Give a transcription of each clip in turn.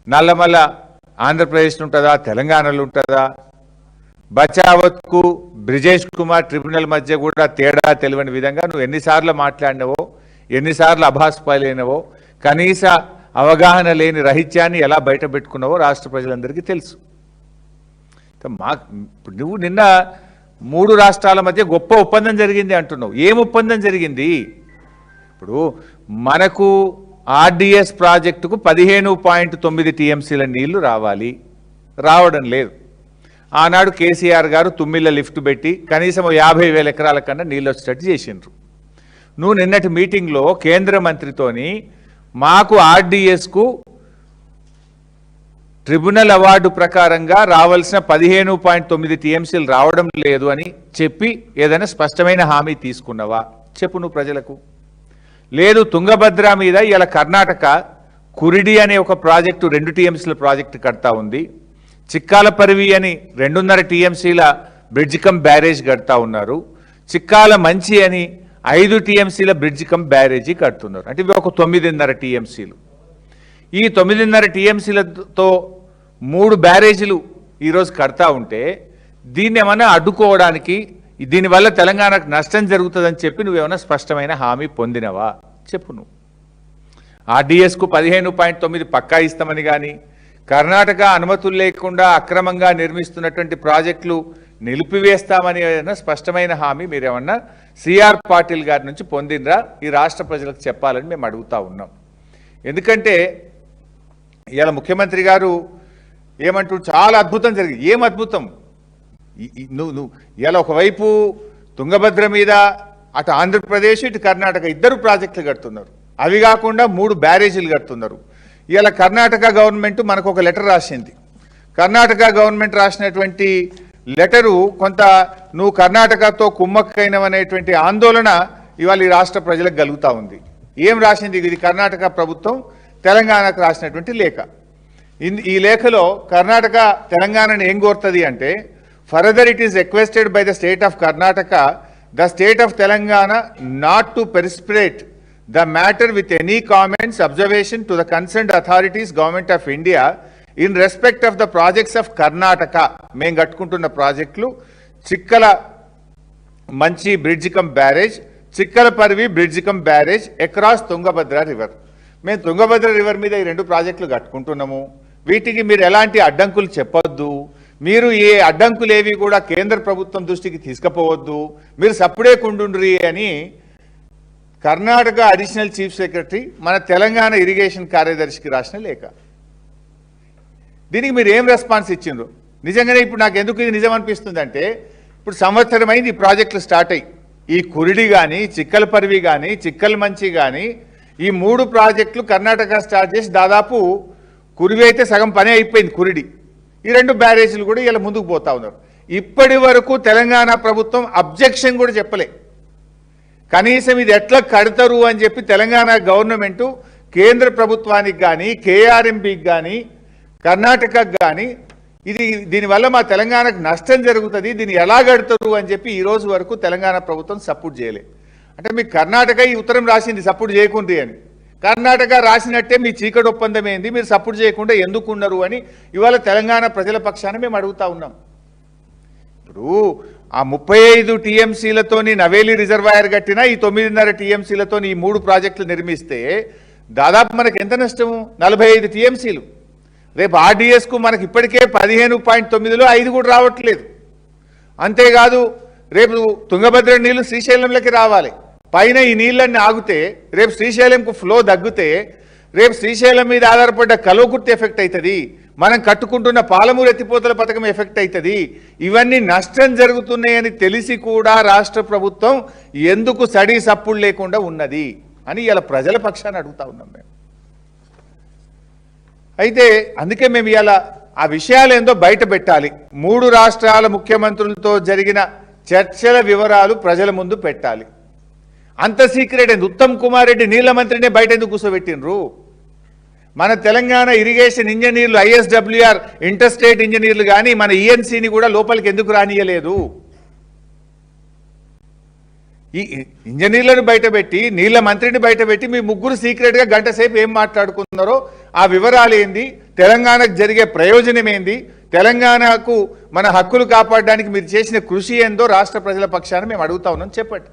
నల్లమల్ల ఆంధ్రప్రదేశ్లో ఉంటుందా, తెలంగాణలో ఉంటుందా? బచావత్కు బ్రిజేష్ కుమార్ ట్రిబ్యునల్ మధ్య కూడా తేడా తెలియని విధంగా నువ్వు ఎన్నిసార్లు మాట్లాడినవో, ఎన్నిసార్లు అభాస్పాలైనవో, కనీస అవగాహన లేని రహిత్యాన్ని ఎలా బయట పెట్టుకున్నావో రాష్ట్ర ప్రజలందరికీ తెలుసు. నువ్వు నిన్న 3 రాష్ట్రాల మధ్య గొప్ప ఒప్పందం జరిగింది అంటున్నావు. ఏం ఒప్పందం జరిగింది? ఇప్పుడు మనకు ఆర్డిఎస్ ప్రాజెక్టుకు 15.9 టీఎంసీల నీళ్లు రావడం లేదు. ఆనాడు కేసీఆర్ గారు తుమ్మిళ్ళ లిఫ్ట్ పెట్టి కనీసం 50,000 ఎకరాల కన్నా నీళ్ళు వచ్చేటట్టు చేసిండ్రు. నువ్వు నిన్నటి మీటింగ్లో కేంద్ర మంత్రితోని మాకు ఆర్డిఎస్కు ట్రిబ్యునల్ అవార్డు ప్రకారంగా రావాల్సిన 15.9 టీఎంసీలు రావడం లేదు అని చెప్పి ఏదైనా స్పష్టమైన హామీ తీసుకున్నావా? చెప్పు నువ్వు ప్రజలకు. లేదు, తుంగభద్ర మీద ఇలా కర్ణాటక కురిడి అనే ఒక ప్రాజెక్టు 2 టీఎంసీల ప్రాజెక్టు కడతా ఉంది. చిక్కాలపరివి అని 2.5 టీఎంసీల బ్రిడ్జ్ కమ్ బ్యారేజ్ కడతా ఉన్నారు. చిక్కాల మంచి అని 5 టీఎంసీల బ్రిడ్జ్ కమ్ బ్యారేజీ కడుతున్నారు. అంటే ఇవి ఒక 9.5 టీఎంసీలు. ఈ 9.5 టీఎంసీలతో 3 బ్యారేజీలు ఈరోజు కడతా ఉంటే దీన్ని ఏమన్నా అడ్డుకోవడానికి, దీనివల్ల తెలంగాణకు నష్టం జరుగుతుందని చెప్పి నువ్వేమన్నా స్పష్టమైన హామీ పొందినవా? చెప్పు నువ్వు. ఆర్డిఎస్కు 15.9 పక్కా ఇస్తామని కానీ, కర్ణాటక అనుమతులు లేకుండా అక్రమంగా నిర్మిస్తున్నటువంటి ప్రాజెక్టులు నిలిపివేస్తామని ఏదైనా స్పష్టమైన హామీ మీరేమన్నా సిఆర్ పాటిల్ గారి నుంచి పొందినరా? ఈ రాష్ట్ర ప్రజలకు చెప్పాలని మేము అడుగుతా ఉన్నాం. ఎందుకంటే ఇవాళ ముఖ్యమంత్రి గారు ఏమంటూ చాలా అద్భుతం జరిగింది. ఏం అద్భుతం? నువ్వు ఇవాళ ఒకవైపు తుంగభద్ర మీద అటు ఆంధ్రప్రదేశ్ ఇటు కర్ణాటక 2 ప్రాజెక్టులు కడుతున్నారు. అవి కాకుండా 3 బ్యారేజీలు కడుతున్నారు. ఇవాళ కర్ణాటక గవర్నమెంట్ మనకు ఒక లెటర్ రాసింది. కర్ణాటక గవర్నమెంట్ రాసినటువంటి లెటరు కొంత నువ్వు కర్ణాటకతో కుమ్మక్కైనవనేటువంటి ఆందోళన ఇవాళ ఈ రాష్ట్ర ప్రజలకు కలుగుతూ ఉంది. ఏం రాసింది? ఇది కర్ణాటక ప్రభుత్వం తెలంగాణకు రాసినటువంటి లేఖ. ఈ లేఖలో కర్ణాటక తెలంగాణను ఏం కోరుతుంది అంటే, further it is requested by the state of Karnataka the state of Telangana not to precipitate the matter with any comments observation to the concerned authorities government of India in respect of the projects of Karnataka. మేము కట్టుకుంటున్న ప్రాజెక్టులు చిక్కల మంచి bridge cum barrage, చిక్కలపరివి bridge cum barrage across Tungabhadra river. మేము Tungabhadra river మీద ఈ 2 ప్రాజెక్టులు కట్టుకుంటున్నాము. వీటికి మీరు ఎలాంటి అడ్డంకులు చెప్పొద్దు. మీరు ఏ అడ్డంకులేవి కూడా కేంద్ర ప్రభుత్వం దృష్టికి తీసుకుపోవద్దు. మీరు సప్పుడే కుండుండ్రి అని కర్ణాటక అడిషనల్ చీఫ్ సెక్రటరీ మన తెలంగాణ ఇరిగేషన్ కార్యదర్శికి రాసిన లేఖ. దీనికి మీరు ఏం రెస్పాన్స్ ఇచ్చిండ్రు? నిజంగానే ఇప్పుడు నాకు ఎందుకు ఇది నిజం అనిపిస్తుంది అంటే, ఇప్పుడు సంవత్సరమైంది ఈ ప్రాజెక్టులు స్టార్ట్ అయ్యి. ఈ కురిడి కానీ, చిక్కలపరివి కానీ, చిక్కల మంచి కానీ, ఈ 3 ప్రాజెక్టులు కర్ణాటక స్టార్ట్ చేసి దాదాపు కురివి అయితే సగం పని అయిపోయింది. కురిడి ఈ 2 బ్యారేజీలు కూడా ఇలా ముందుకు పోతా ఉన్నారు. ఇప్పటి వరకు తెలంగాణ ప్రభుత్వం అబ్జెక్షన్ కూడా చెప్పలే. కనీసం ఇది ఎట్లా కడతారు అని చెప్పి తెలంగాణ గవర్నమెంటు కేంద్ర ప్రభుత్వానికి కానీ, కేఆర్ఎంబీకి కానీ, కర్ణాటకకు కానీ దీనివల్ల మా తెలంగాణకు నష్టం జరుగుతుంది, దీన్ని ఎలా కడతారు అని చెప్పి ఈ రోజు వరకు తెలంగాణ ప్రభుత్వం సపోర్ట్ చేయలే. అంటే మీ కర్ణాటక ఈ ఉత్తరం రాసింది సపోర్ట్ చేయకుండ్రి అని. కర్ణాటక రాసినట్టే మీ చీకటి ఒప్పందం ఏంది, మీరు సపోర్ట్ చేయకుండా ఎందుకున్నారు అని ఇవాళ తెలంగాణ ప్రజల పక్షాన మేము అడుగుతా ఉన్నాం. ఇప్పుడు ఆ 35 టీఎంసీలతోని నవేలి రిజర్వాయర్ కట్టినా, ఈ 9.5 టీఎంసీలతోని ఈ 3 ప్రాజెక్టులు నిర్మిస్తే దాదాపు మనకు ఎంత నష్టము? 45 టీఎంసీలు. రేపు ఆర్డిఎస్కు మనకి ఇప్పటికే 15.9లో 5 కూడా రావట్లేదు. అంతేకాదు రేపు తుంగభద్ర నీళ్లు శ్రీశైలంలోకి రావాలి. పైన ఈ నీళ్ళన్నీ ఆగితే రేపు శ్రీశైలంకు ఫ్లో తగ్గితే రేపు శ్రీశైలం మీద ఆధారపడ్డ కల్వకుర్తి ఎఫెక్ట్ అవుతుంది, మనం కట్టుకుంటున్న పాలమూరు ఎత్తిపోతల పథకం ఎఫెక్ట్ అవుతుంది. ఇవన్నీ నష్టం జరుగుతున్నాయని తెలిసి కూడా రాష్ట్ర ప్రభుత్వం ఎందుకు సడీ సప్పుడు లేకుండా ఉన్నది అని ఇలా ప్రజల పక్షాన్ని అడుగుతా ఉన్నాం మేము. అయితే అందుకే మేము ఇలా ఆ విషయాలు ఏందో బయట పెట్టాలి. 3 రాష్ట్రాల ముఖ్యమంత్రులతో జరిగిన చర్చల వివరాలు ప్రజల ముందు పెట్టాలి. అంత సీక్రెట్ ఏంది? ఉత్తమ్ కుమార్ రెడ్డి నీళ్ల మంత్రినే బయట ఎందుకు కూర్చోబెట్టినరు? మన తెలంగాణ ఇరిగేషన్ ఇంజనీర్లు, ఐఎస్డబ్ల్యూఆర్ ఇంటర్స్టేట్ ఇంజనీర్లు కానీ మన ఈఎన్సీని కూడా లోపలికి ఎందుకు రానియలేదు? ఈ ఇంజనీర్లను బయటపెట్టి నీళ్ల మంత్రిని బయటపెట్టి మీ ముగ్గురు సీక్రెట్గా గంట సేపు ఏం మాట్లాడుకున్నారో ఆ వివరాలు ఏంది, తెలంగాణకు జరిగే ప్రయోజనం ఏంది, తెలంగాణకు మన హక్కులు కాపాడడానికి మీరు చేసిన కృషి ఏందో రాష్ట్ర ప్రజల పక్షాన మేము అడుగుతా ఉన్నాం, చెప్పండి.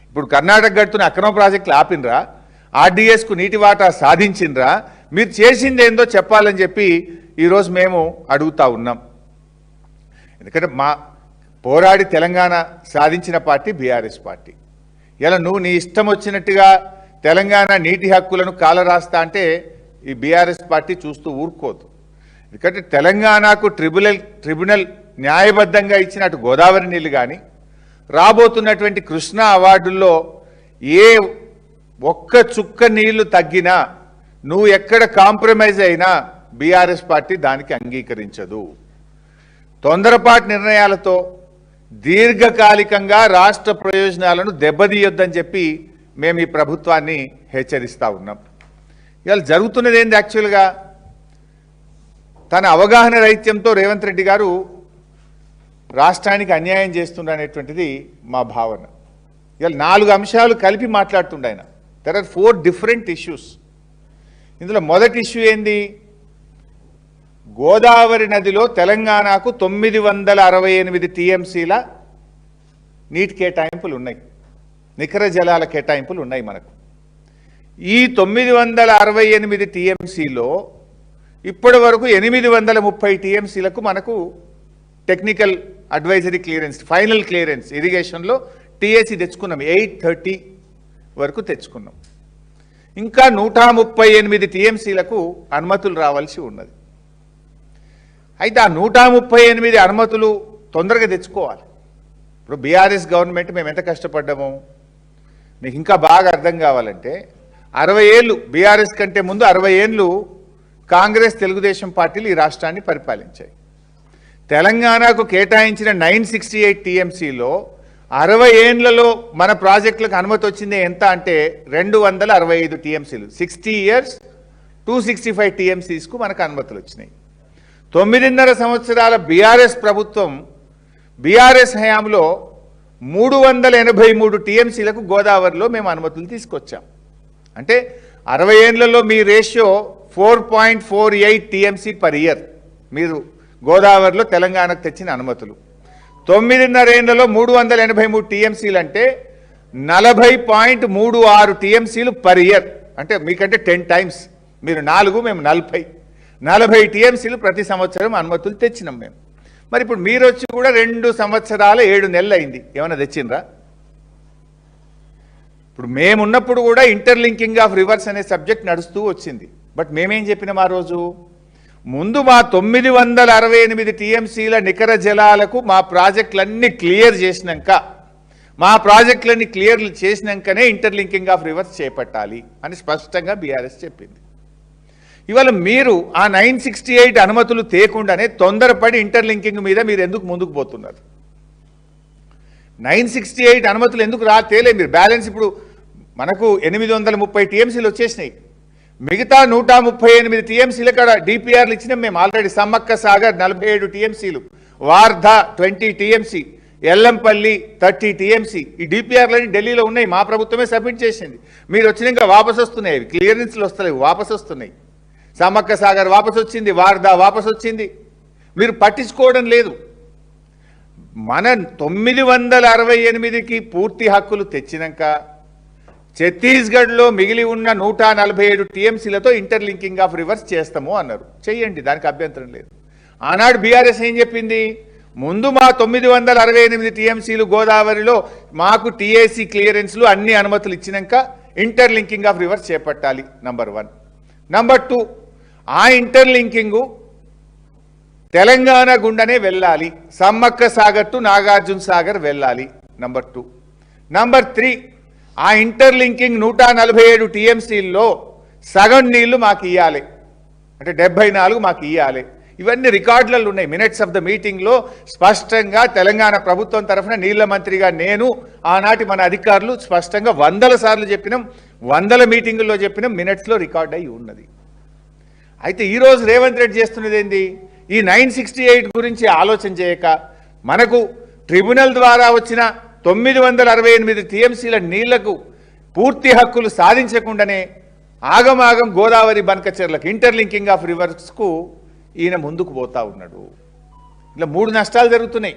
ఇప్పుడు కర్ణాటక గడుతున్న అక్రమ ప్రాజెక్టులు ఆపినరా, ఆర్డీఎస్కు నీటి వాటా సాధించినరా, మీరు చేసింది ఏందో చెప్పాలని చెప్పి ఈరోజు మేము అడుగుతా ఉన్నాం. ఎందుకంటే మా పోరాడి తెలంగాణ సాధించిన పార్టీ బీఆర్ఎస్ పార్టీ. ఇలా నువ్వు నీ ఇష్టం వచ్చినట్టుగా తెలంగాణ నీటి హక్కులను కాలరాస్తా అంటే ఈ బీఆర్ఎస్ పార్టీ చూస్తూ ఊరుకోదు. ఎందుకంటే తెలంగాణకు ట్రిబ్యునల్ న్యాయబద్ధంగా ఇచ్చిన అటు గోదావరి నీళ్లు కానీ రాబోతున్నటువంటి కృష్ణా అవార్డుల్లో ఏ ఒక్క చుక్క నీళ్లు తగ్గినా, నువ్వు ఎక్కడ కాంప్రమైజ్ అయినా బీఆర్ఎస్ పార్టీ దానికి అంగీకరించదు. తొందరపాటు నిర్ణయాలతో దీర్ఘకాలికంగా రాష్ట్ర ప్రయోజనాలను దెబ్బతీయొద్దని చెప్పి మేము ఈ ప్రభుత్వాన్ని హెచ్చరిస్తూ ఉన్నాం. ఇవాళ జరుగుతున్నది ఏంది, యాక్చువల్గా తన అవగాహన రహిత్యంతో రేవంత్ రెడ్డి గారు రాష్ట్రానికి అన్యాయం చేస్తుండనేటువంటిది మా భావన. ఇవాళ 4 అంశాలు కలిపి మాట్లాడుతుండ ఆయన. There are 4 different issues. ఇందులో మొదటి ఇష్యూ ఏంది, గోదావరి నదిలో తెలంగాణకు 968 టీఎంసీల నీటి కేటాయింపులు ఉన్నాయి, నికర జలాల కేటాయింపులు ఉన్నాయి మనకు. ఈ 968 టీఎంసీలో ఇప్పటి వరకు 830 టీఎంసీలకు మనకు technical advisory clearance, final clearance ఇరిగేషన్లో టీఏసీ తెచ్చుకున్నాం. 830 వరకు తెచ్చుకున్నాం. ఇంకా 138 టీఎంసీలకు అనుమతులు రావాల్సి ఉన్నది. అయితే ఆ 138 అనుమతులు తొందరగా తెచ్చుకోవాలి. ఇప్పుడు బీఆర్ఎస్ గవర్నమెంట్ మేము ఎంత కష్టపడ్డామో మీకు ఇంకా బాగా అర్థం కావాలంటే, 60 ఏళ్ళు బీఆర్ఎస్ కంటే ముందు 60 ఏళ్ళు కాంగ్రెస్ తెలుగుదేశం పార్టీలు ఈ రాష్ట్రాన్ని పరిపాలించాయి. తెలంగాణకు కేటాయించిన 968 టీఎంసీలో 60 ఏళ్లలో మన ప్రాజెక్టులకు అనుమతి వచ్చింది ఎంత అంటే 265 టీఎంసీలు. 60 ఇయర్స్ 265 టీఎంసీస్కు మనకు అనుమతులు వచ్చినాయి. 9.5 సంవత్సరాల బీఆర్ఎస్ ప్రభుత్వం, బీఆర్ఎస్ హయాంలో 383 టీఎంసీలకు గోదావరిలో మేము అనుమతులు తీసుకొచ్చాం. అంటే 60 ఏళ్లలో మీ రేషియో 4.48 టీఎంసీ పర్ ఇయర్ మీరు గోదావరిలో తెలంగాణకు తెచ్చిన అనుమతులు. 9.5 ఏళ్లలో 383 టీఎంసీలు అంటే 40.36 టీఎంసీలు పర్ ఇయర్. అంటే మీకంటే 10 టైమ్స్, మీరు 4 మేము 40 టీఎంసీలు ప్రతి సంవత్సరం అనుమతులు తెచ్చినాం మేము. మరి ఇప్పుడు మీరు వచ్చి కూడా 2 సంవత్సరాల 7 నెలలు అయింది, ఏమైనా తెచ్చిండ్రా? ఇప్పుడు మేమున్నప్పుడు కూడా ఇంటర్లింకింగ్ ఆఫ్ రివర్స్ అనే సబ్జెక్ట్ నడుస్తూ వచ్చింది. బట్ మేమేం చెప్పినాం ఆ రోజు, ముందు మా 968 టీఎంసీల నికర జలాలకు మా ప్రాజెక్టులన్నీ క్లియర్ చేసినాక, మా ప్రాజెక్టులన్నీ క్లియర్ చేసినాకనే ఇంటర్లింకింగ్ ఆఫ్ రివర్స్ చేపట్టాలి అని స్పష్టంగా బీఆర్ఎస్ చెప్పింది. ఇవాళ మీరు ఆ 968 అనుమతులు తేకుండానే తొందరపడి ఇంటర్లింకింగ్ మీద మీరు ఎందుకు ముందుకు పోతున్నారు? 968 అనుమతులు ఎందుకు తేలే మీరు? బ్యాలెన్స్ ఇప్పుడు మనకు 830 టీఎంసీలు వచ్చేసినాయి. మిగతా 138 టీఎంసీల కాడ డిపిఆర్లు ఇచ్చినాం మేము ఆల్రెడీ. సమ్మక్క సాగర్ 47 టీఎంసీలు, వార్ధా 20 టీఎంసీ, ఎల్లంపల్లి 30 టీఎంసీ. ఈ డిపిఆర్లన్నీ ఢిల్లీలో ఉన్నాయి, మా ప్రభుత్వమే సబ్మిట్ చేసింది. మీరు వచ్చినాక వాపసు వస్తున్నాయి, అవి క్లియరెన్స్లు వస్తలేవు, వాపసు వస్తున్నాయి. సమ్మక్క సాగర్ వాపసు వచ్చింది, వార్ధా వాపసు వచ్చింది, మీరు పట్టించుకోవడం లేదు. మన 968కి పూర్తి హక్కులు తెచ్చినాక ఛత్తీస్గఢ్లో మిగిలి ఉన్న 147 టీఎంసీలతో ఇంటర్లింకింగ్ ఆఫ్ రివర్స్ చేస్తాము అన్నారు. చెయ్యండి, దానికి అభ్యంతరం లేదు. ఆనాడు బీఆర్ఎస్ ఏం చెప్పింది, ముందు మా 968 టీఎంసీలు గోదావరిలో మాకు టీఏసీ క్లియరెన్స్లు అన్ని అనుమతులు ఇచ్చినాక ఇంటర్లింకింగ్ ఆఫ్ రివర్స్ చేపట్టాలి, నంబర్ 1. నంబర్ 2, ఆ ఇంటర్లింకింగు తెలంగాణ గుండనే వెళ్ళాలి, సమ్మక్క సాగర్ టు నాగార్జున సాగర్ వెళ్ళాలి, నంబర్ 2. నంబర్ 3, ఆ ఇంటర్లింకింగ్ 147 టీఎంసీల్లో సగం నీళ్లు మాకు ఇవ్వాలి, అంటే 74 మాకు ఇవ్వాలి. ఇవన్నీ రికార్డులలో ఉన్నాయి. మినిట్స్ ఆఫ్ ద మీటింగ్లో స్పష్టంగా తెలంగాణ ప్రభుత్వం తరఫున నీళ్ల మంత్రిగా నేను, ఆనాటి మన అధికారులు స్పష్టంగా 100 సార్లు చెప్పినాం, 100 మీటింగుల్లో చెప్పినాం, మినిట్స్లో రికార్డ్ అయ్యి ఉన్నది. అయితే ఈరోజు రేవంత్ రెడ్డి చేస్తున్నది ఏంది, ఈ 968 గురించి ఆలోచన చేయక మనకు ట్రిబ్యునల్ ద్వారా వచ్చిన 968 టీఎంసీల నీళ్లకు పూర్తి హక్కులు సాధించకుండానే ఆగమాగం గోదావరి బనకచెర్లకు ఇంటర్లింకింగ్ ఆఫ్ రివర్స్కు ఈయన ముందుకు పోతా ఉన్నాడు. ఇలా 3 నష్టాలు జరుగుతున్నాయి.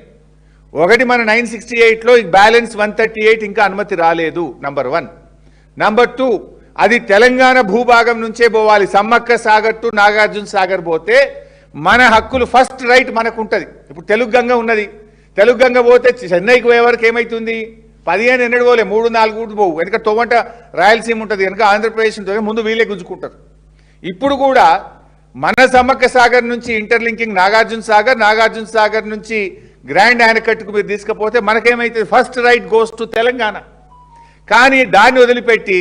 ఒకటి, మన 968లో బ్యాలెన్స్ 138 ఇంకా అనుమతి రాలేదు, నంబర్ 1. నంబర్ 2, అది తెలంగాణ భూభాగం నుంచే పోవాలి. సమ్మక్క సాగర్ టు నాగార్జున సాగర్ పోతే మన హక్కులు ఫస్ట్ రైట్ మనకు ఉంటుంది. ఇప్పుడు తెలుగు గంగ ఉన్నది, తెలుగు గంగ పోతే చెన్నైకి పోయే వరకు ఏమవుతుంది? 15 ఎన్నడు పోలే, 3-4 పోవు. వెనక తొవ్వంట రాయలసీమ ఉంటుంది, వెనక ఆంధ్రప్రదేశ్ ఉంటుంది, ముందు వీళ్ళే గుంజుకుంటారు. ఇప్పుడు కూడా మన సమ్మక్క సాగర్ నుంచి ఇంటర్లింకింగ్ నాగార్జున సాగర్, నాగార్జున సాగర్ నుంచి గ్రాండ్ యానకట్టుకు మీరు తీసుకపోతే మనకేమైతుంది? First right goes to Telangana. కానీ దాన్ని వదిలిపెట్టి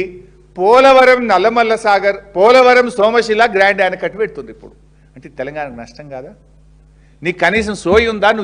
పోలవరం నల్లమల్ల సాగర్, పోలవరం సోమశిల గ్రాండ్ యానకట్టు పెడుతుంది ఇప్పుడు. అంటే తెలంగాణకు నష్టం కాదా? నీకు కనీసం సోయి ఉందా?